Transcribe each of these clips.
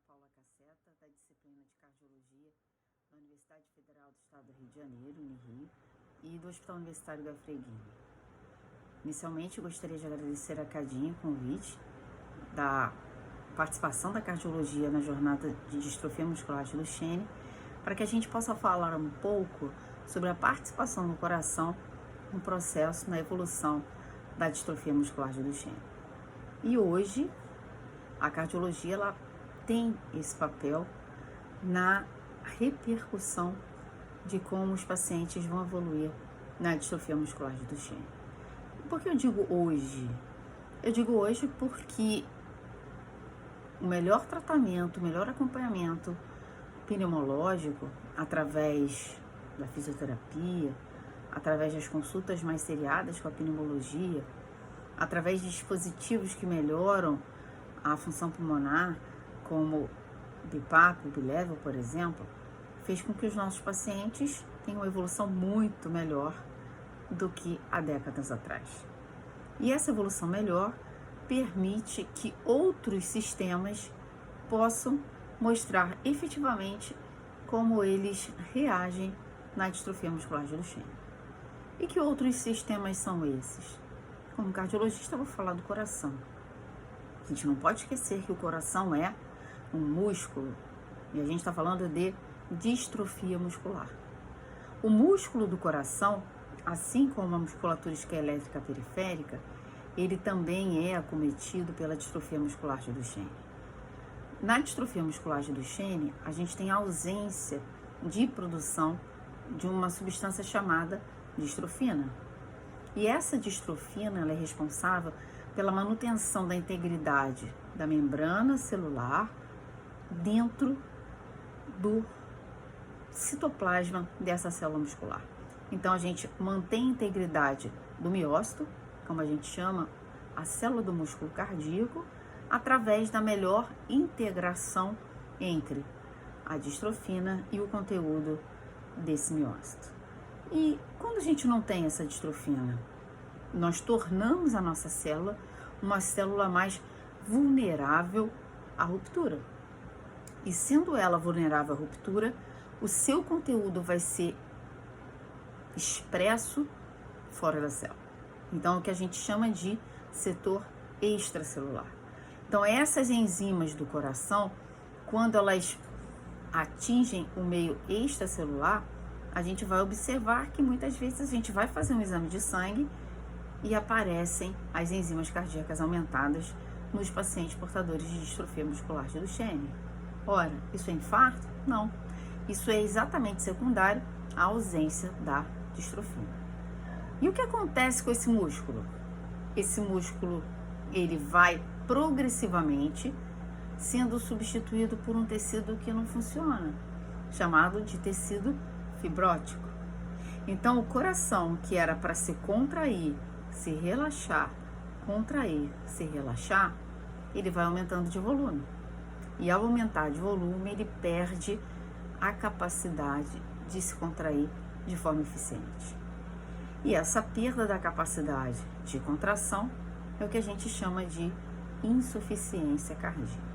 Paula Casseta, da disciplina de Cardiologia da Universidade Federal do Estado do Rio de Janeiro, Unirio, e do Hospital Universitário Gafreguini. Inicialmente, eu gostaria de agradecer a Cadinha o convite da participação da cardiologia na jornada de distrofia muscular de Duchenne, para que a gente possa falar um pouco sobre a participação do coração no processo, na evolução da distrofia muscular de Duchenne. E hoje, a cardiologia ela tem esse papel na repercussão de como os pacientes vão evoluir na distrofia muscular de Duchenne. Por que eu digo hoje? Eu digo hoje porque o melhor tratamento, o melhor acompanhamento pneumológico, através da fisioterapia, através das consultas mais seriadas com a pneumologia, através de dispositivos que melhoram a função pulmonar, como BiPAP, o Bilevel, por exemplo, fez com que os nossos pacientes tenham uma evolução muito melhor do que há décadas atrás. E essa evolução melhor permite que outros sistemas possam mostrar efetivamente como eles reagem na distrofia muscular de Duchenne. E que outros sistemas são esses? Como cardiologista, eu vou falar do coração. A gente não pode esquecer que o coração é um músculo, e a gente está falando de distrofia muscular. O músculo do coração, assim como a musculatura esquelética periférica, ele também é acometido pela distrofia muscular de Duchenne. Na distrofia muscular de Duchenne, a gente tem a ausência de produção de uma substância chamada distrofina. E essa distrofina ela é responsável pela manutenção da integridade da membrana celular dentro do citoplasma dessa célula muscular. Então, a gente mantém a integridade do miócito, como a gente chama, a célula do músculo cardíaco, através da melhor integração entre a distrofina e o conteúdo desse miócito. E quando a gente não tem essa distrofina, nós tornamos a nossa célula uma célula mais vulnerável à ruptura. E sendo ela vulnerável à ruptura, o seu conteúdo vai ser expresso fora da célula. Então, é o que a gente chama de setor extracelular. Então, essas enzimas do coração, quando elas atingem o meio extracelular, a gente vai observar que muitas vezes a gente vai fazer um exame de sangue e aparecem as enzimas cardíacas aumentadas nos pacientes portadores de distrofia muscular de Duchenne. Ora, isso é infarto? Não. Isso é exatamente secundário à ausência da distrofina. E o que acontece com esse músculo? Esse músculo, ele vai progressivamente sendo substituído por um tecido que não funciona, chamado de tecido fibrótico. Então, o coração, que era para se contrair, se relaxar, contrair, se relaxar, ele vai aumentando de volume. E ao aumentar de volume, ele perde a capacidade de se contrair de forma eficiente. E essa perda da capacidade de contração é o que a gente chama de insuficiência cardíaca.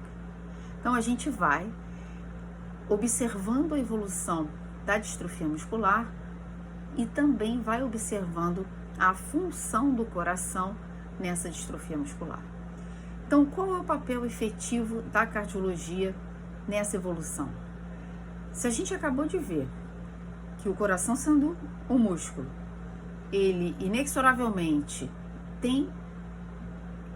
Então, a gente vai observando a evolução da distrofia muscular e também vai observando a função do coração nessa distrofia muscular. Então, qual é o papel efetivo da cardiologia nessa evolução? Se a gente acabou de ver que o coração, sendo um músculo, ele inexoravelmente tem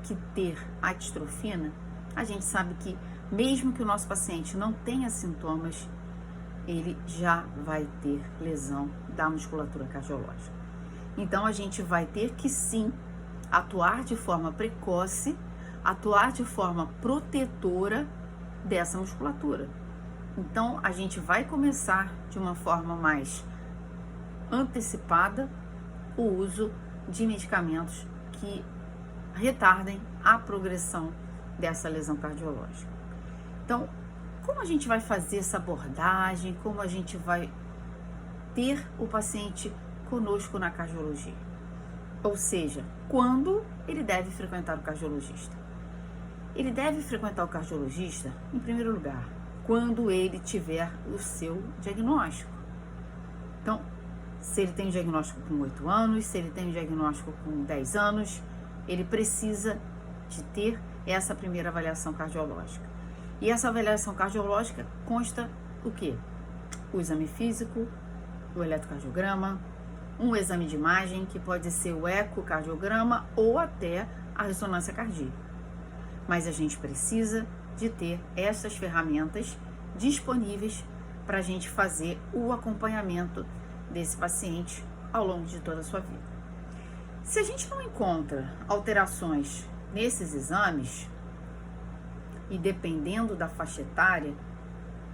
que ter a distrofina, a gente sabe que mesmo que o nosso paciente não tenha sintomas, ele já vai ter lesão da musculatura cardiológica. Então, a gente vai ter que sim atuar de forma precoce, atuar de forma protetora dessa musculatura. Então, a gente vai começar de uma forma mais antecipada o uso de medicamentos que retardem a progressão dessa lesão cardiológica. Então, como a gente vai fazer essa abordagem, como a gente vai ter o paciente conosco na cardiologia? Ou seja, quando ele deve frequentar o cardiologista? Ele deve frequentar o cardiologista, em primeiro lugar, quando ele tiver o seu diagnóstico. Então, se ele tem um diagnóstico com 8 anos, se ele tem um diagnóstico com 10 anos, ele precisa de ter essa primeira avaliação cardiológica. E essa avaliação cardiológica consta o quê? O exame físico, o eletrocardiograma, um exame de imagem, que pode ser o ecocardiograma ou até a ressonância cardíaca. Mas a gente precisa de ter essas ferramentas disponíveis para a gente fazer o acompanhamento desse paciente ao longo de toda a sua vida. Se a gente não encontra alterações nesses exames, e dependendo da faixa etária,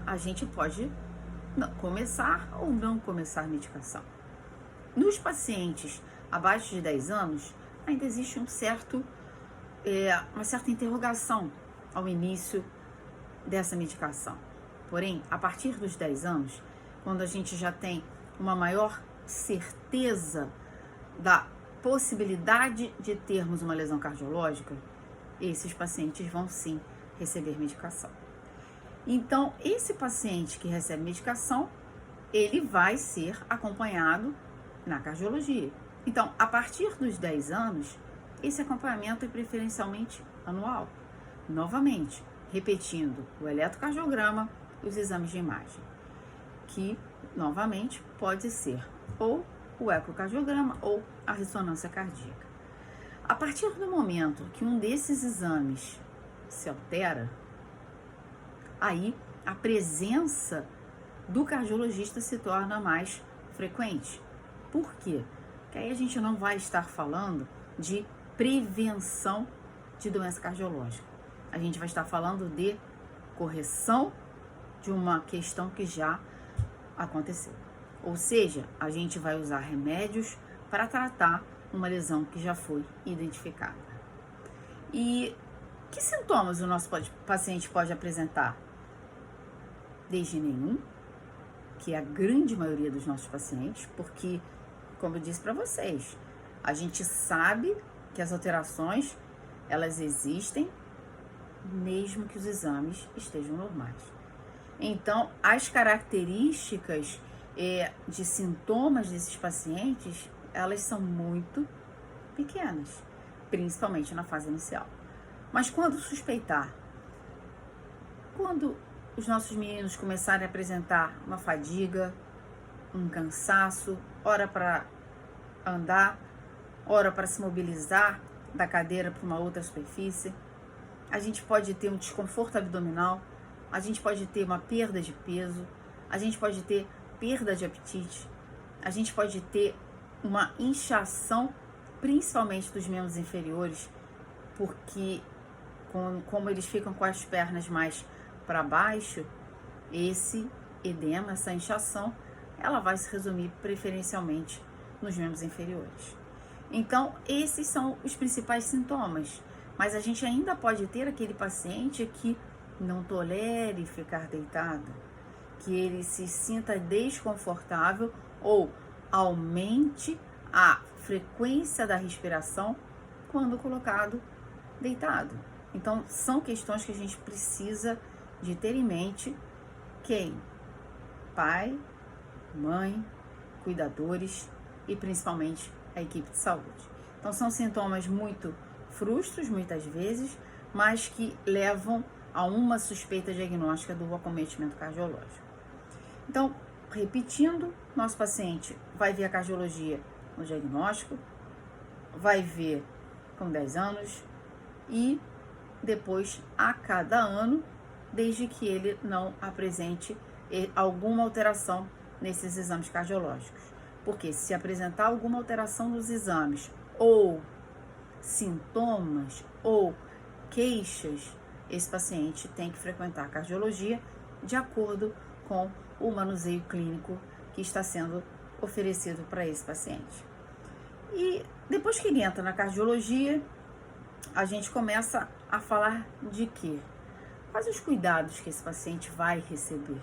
a gente pode começar ou não começar medicação. Nos pacientes abaixo de 10 anos, ainda existe uma certa interrogação ao início dessa medicação. Porém, a partir dos 10 anos, quando a gente já tem uma maior certeza da possibilidade de termos uma lesão cardiológica, esses pacientes vão sim receber medicação. Então, esse paciente que recebe medicação, ele vai ser acompanhado na cardiologia. Então, a partir dos 10 anos, esse acompanhamento é preferencialmente anual. Novamente, repetindo o eletrocardiograma, os exames de imagem, que novamente pode ser ou o ecocardiograma ou a ressonância cardíaca. A partir do momento que um desses exames se altera, aí a presença do cardiologista se torna mais frequente. Por quê? Porque aí a gente não vai estar falando de prevenção de doença cardiológica. A gente vai estar falando de correção de uma questão que já aconteceu. Ou seja, a gente vai usar remédios para tratar uma lesão que já foi identificada. E que sintomas o nosso paciente pode apresentar? Desde nenhum, que é a grande maioria dos nossos pacientes, porque, como eu disse para vocês, a gente sabe que as alterações, elas existem, mesmo que os exames estejam normais. Então, as características de sintomas desses pacientes, elas são muito pequenas, principalmente na fase inicial. Mas quando suspeitar, quando os nossos meninos começarem a apresentar uma fadiga, um cansaço, hora para andar, hora para se mobilizar da cadeira para uma outra superfície, a gente pode ter um desconforto abdominal, a gente pode ter uma perda de peso, a gente pode ter perda de apetite, a gente pode ter uma inchação, principalmente dos membros inferiores, porque como eles ficam com as pernas mais para baixo, esse edema, essa inchação, ela vai se resumir preferencialmente nos membros inferiores. Então, esses são os principais sintomas, mas a gente ainda pode ter aquele paciente que não tolere ficar deitado, que ele se sinta desconfortável ou aumente a frequência da respiração quando colocado deitado. Então, são questões que a gente precisa de ter em mente. Quem? Pai, mãe, cuidadores e principalmente a equipe de saúde. Então, são sintomas muito frustros, muitas vezes, mas que levam a uma suspeita diagnóstica do acometimento cardiológico. Então, repetindo, nosso paciente vai ver a cardiologia no diagnóstico, vai ver com 10 anos e depois a cada ano, desde que ele não apresente alguma alteração nesses exames cardiológicos. Porque se apresentar alguma alteração nos exames ou sintomas ou queixas, esse paciente tem que frequentar a cardiologia de acordo com o manuseio clínico que está sendo oferecido para esse paciente. E depois que ele entra na cardiologia, a gente começa a falar de quê? Quais os cuidados que esse paciente vai receber?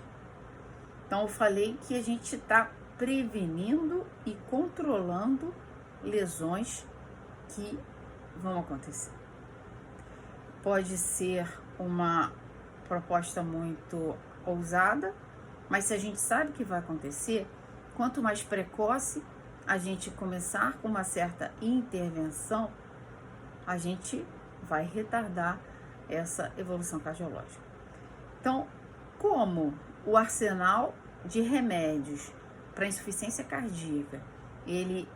Então, eu falei que a gente está prevenindo e controlando lesões que vão acontecer. pode ser uma proposta muito ousada, mas se a gente sabe que vai acontecer, quanto mais precoce a gente começar com uma certa intervenção, a gente vai retardar essa evolução cardiológica. Então, como o arsenal de remédios para insuficiência cardíaca, ele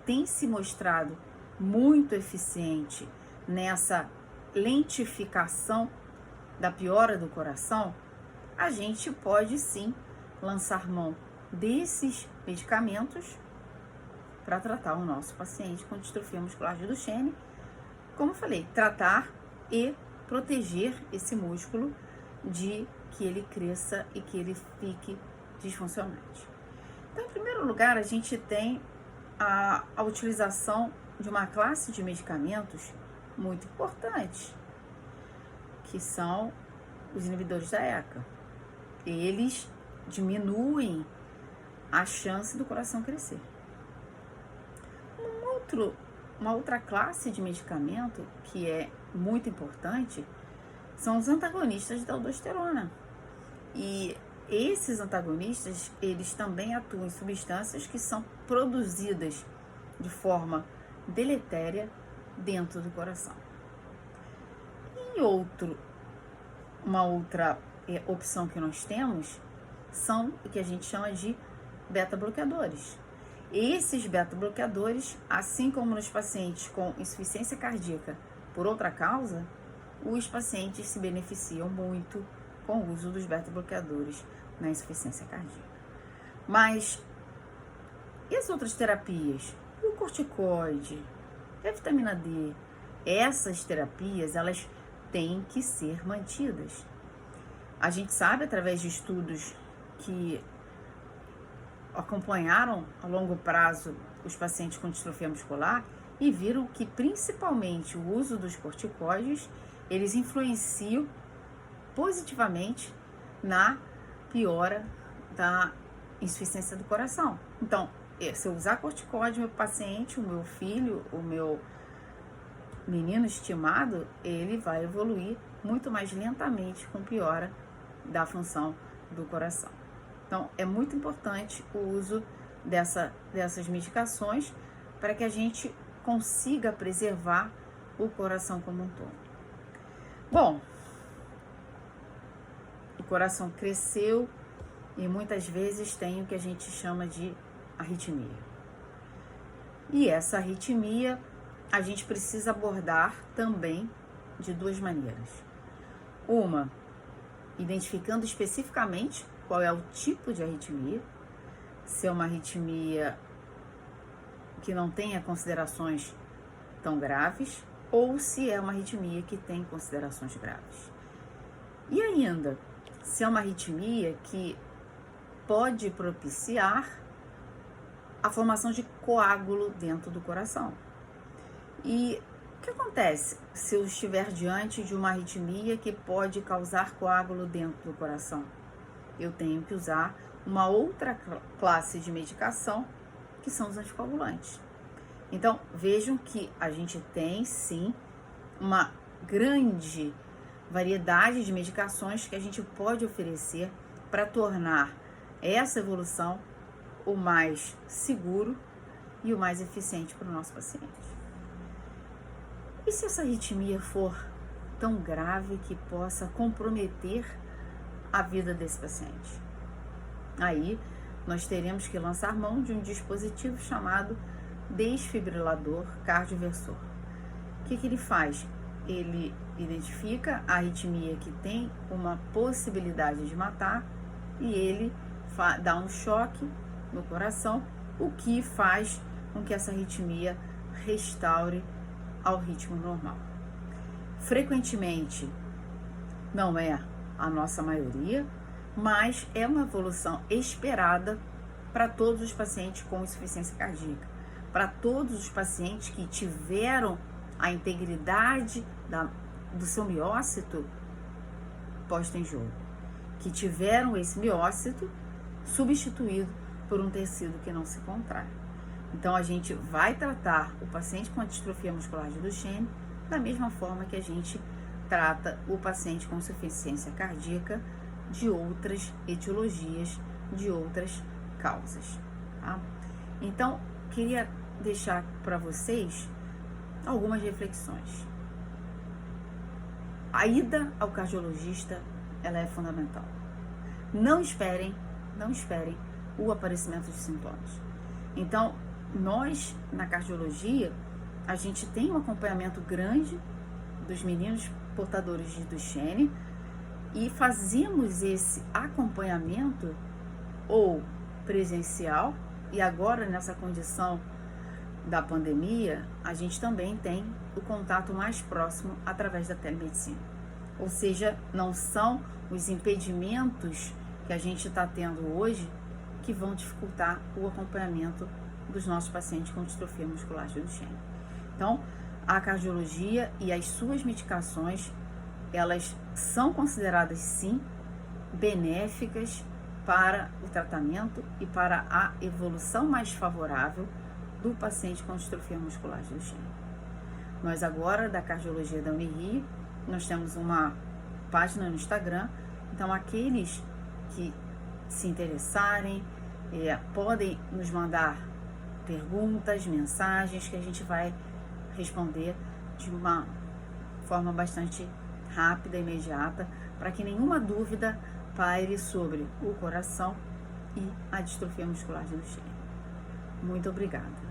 tem se mostrado muito eficiente nessa lentificação da piora do coração, a gente pode sim lançar mão desses medicamentos para tratar o nosso paciente com distrofia muscular de Duchenne. Como eu falei, tratar e proteger esse músculo de que ele cresça e que ele fique disfuncionante. Então, em primeiro lugar, a gente tem a utilização de uma classe de medicamentos muito importante, que são os inibidores da ECA. Eles diminuem a chance do coração crescer. Uma outra classe de medicamento que é muito importante são os antagonistas da aldosterona. E esses antagonistas, eles também atuam em substâncias que são produzidas de forma deletéria dentro do coração. E uma outra opção que nós temos são o que a gente chama de beta-bloqueadores. Esses beta-bloqueadores, assim como nos pacientes com insuficiência cardíaca por outra causa, os pacientes se beneficiam muito com o uso dos beta-bloqueadores na insuficiência cardíaca. Mas e as outras terapias? O corticoide, a vitamina D, essas terapias, elas têm que ser mantidas. A gente sabe, através de estudos que acompanharam a longo prazo os pacientes com distrofia muscular e viram que principalmente o uso dos corticoides, eles influenciam positivamente na piora da insuficiência do coração. Então, se eu usar corticoide, meu paciente, o meu filho, o meu menino estimado, ele vai evoluir muito mais lentamente com piora da função do coração. Então, é muito importante o uso dessas medicações para que a gente consiga preservar o coração como um todo. Bom, o coração cresceu e muitas vezes tem o que a gente chama de arritmia. E essa arritmia a gente precisa abordar também de duas maneiras. Uma, identificando especificamente qual é o tipo de arritmia, se é uma arritmia que não tenha considerações tão graves ou se é uma arritmia que tem considerações graves. E ainda, se é uma arritmia que pode propiciar a formação de coágulo dentro do coração. E o que acontece se eu estiver diante de uma arritmia que pode causar coágulo dentro do coração? Eu tenho que usar uma outra classe de medicação, que são os anticoagulantes. Então, vejam que a gente tem, sim, uma grande variedade de medicações que a gente pode oferecer para tornar essa evolução o mais seguro e o mais eficiente para o nosso paciente. E se essa arritmia for tão grave que possa comprometer a vida desse paciente? Aí nós teremos que lançar mão de um dispositivo chamado desfibrilador cardioversor. O que ele faz? Ele identifica a arritmia que tem uma possibilidade de matar e ele dá um choque no coração, o que faz com que essa arritmia restaure ao ritmo normal. Frequentemente, não é a nossa maioria, mas é uma evolução esperada para todos os pacientes com insuficiência cardíaca, para todos os pacientes que tiveram a integridade do seu miócito posta em jogo, que tiveram esse miócito substituído por um tecido que não se contrai. Então, a gente vai tratar o paciente com a distrofia muscular de Duchenne da mesma forma que a gente trata o paciente com insuficiência cardíaca de outras etiologias, de outras causas. Tá? Então, queria deixar para vocês algumas reflexões. A ida ao cardiologista, ela é fundamental. Não esperem o aparecimento de sintomas. Então, nós, na cardiologia, a gente tem um acompanhamento grande dos meninos portadores de Duchenne e fazemos esse acompanhamento ou presencial, e agora nessa condição da pandemia, a gente também tem o contato mais próximo através da telemedicina. Ou seja, não são os impedimentos que a gente está tendo hoje que vão dificultar o acompanhamento dos nossos pacientes com distrofia muscular de Duchenne. Então, a cardiologia e as suas medicações, elas são consideradas sim benéficas para o tratamento e para a evolução mais favorável do paciente com distrofia muscular de Duchenne. Nós agora, da Cardiologia da Unirio, nós temos uma página no Instagram, então aqueles que se interessarem podem nos mandar perguntas, mensagens que a gente vai responder de uma forma bastante rápida e imediata, para que nenhuma dúvida paire sobre o coração e a distrofia muscular de Duchenne. Muito obrigada.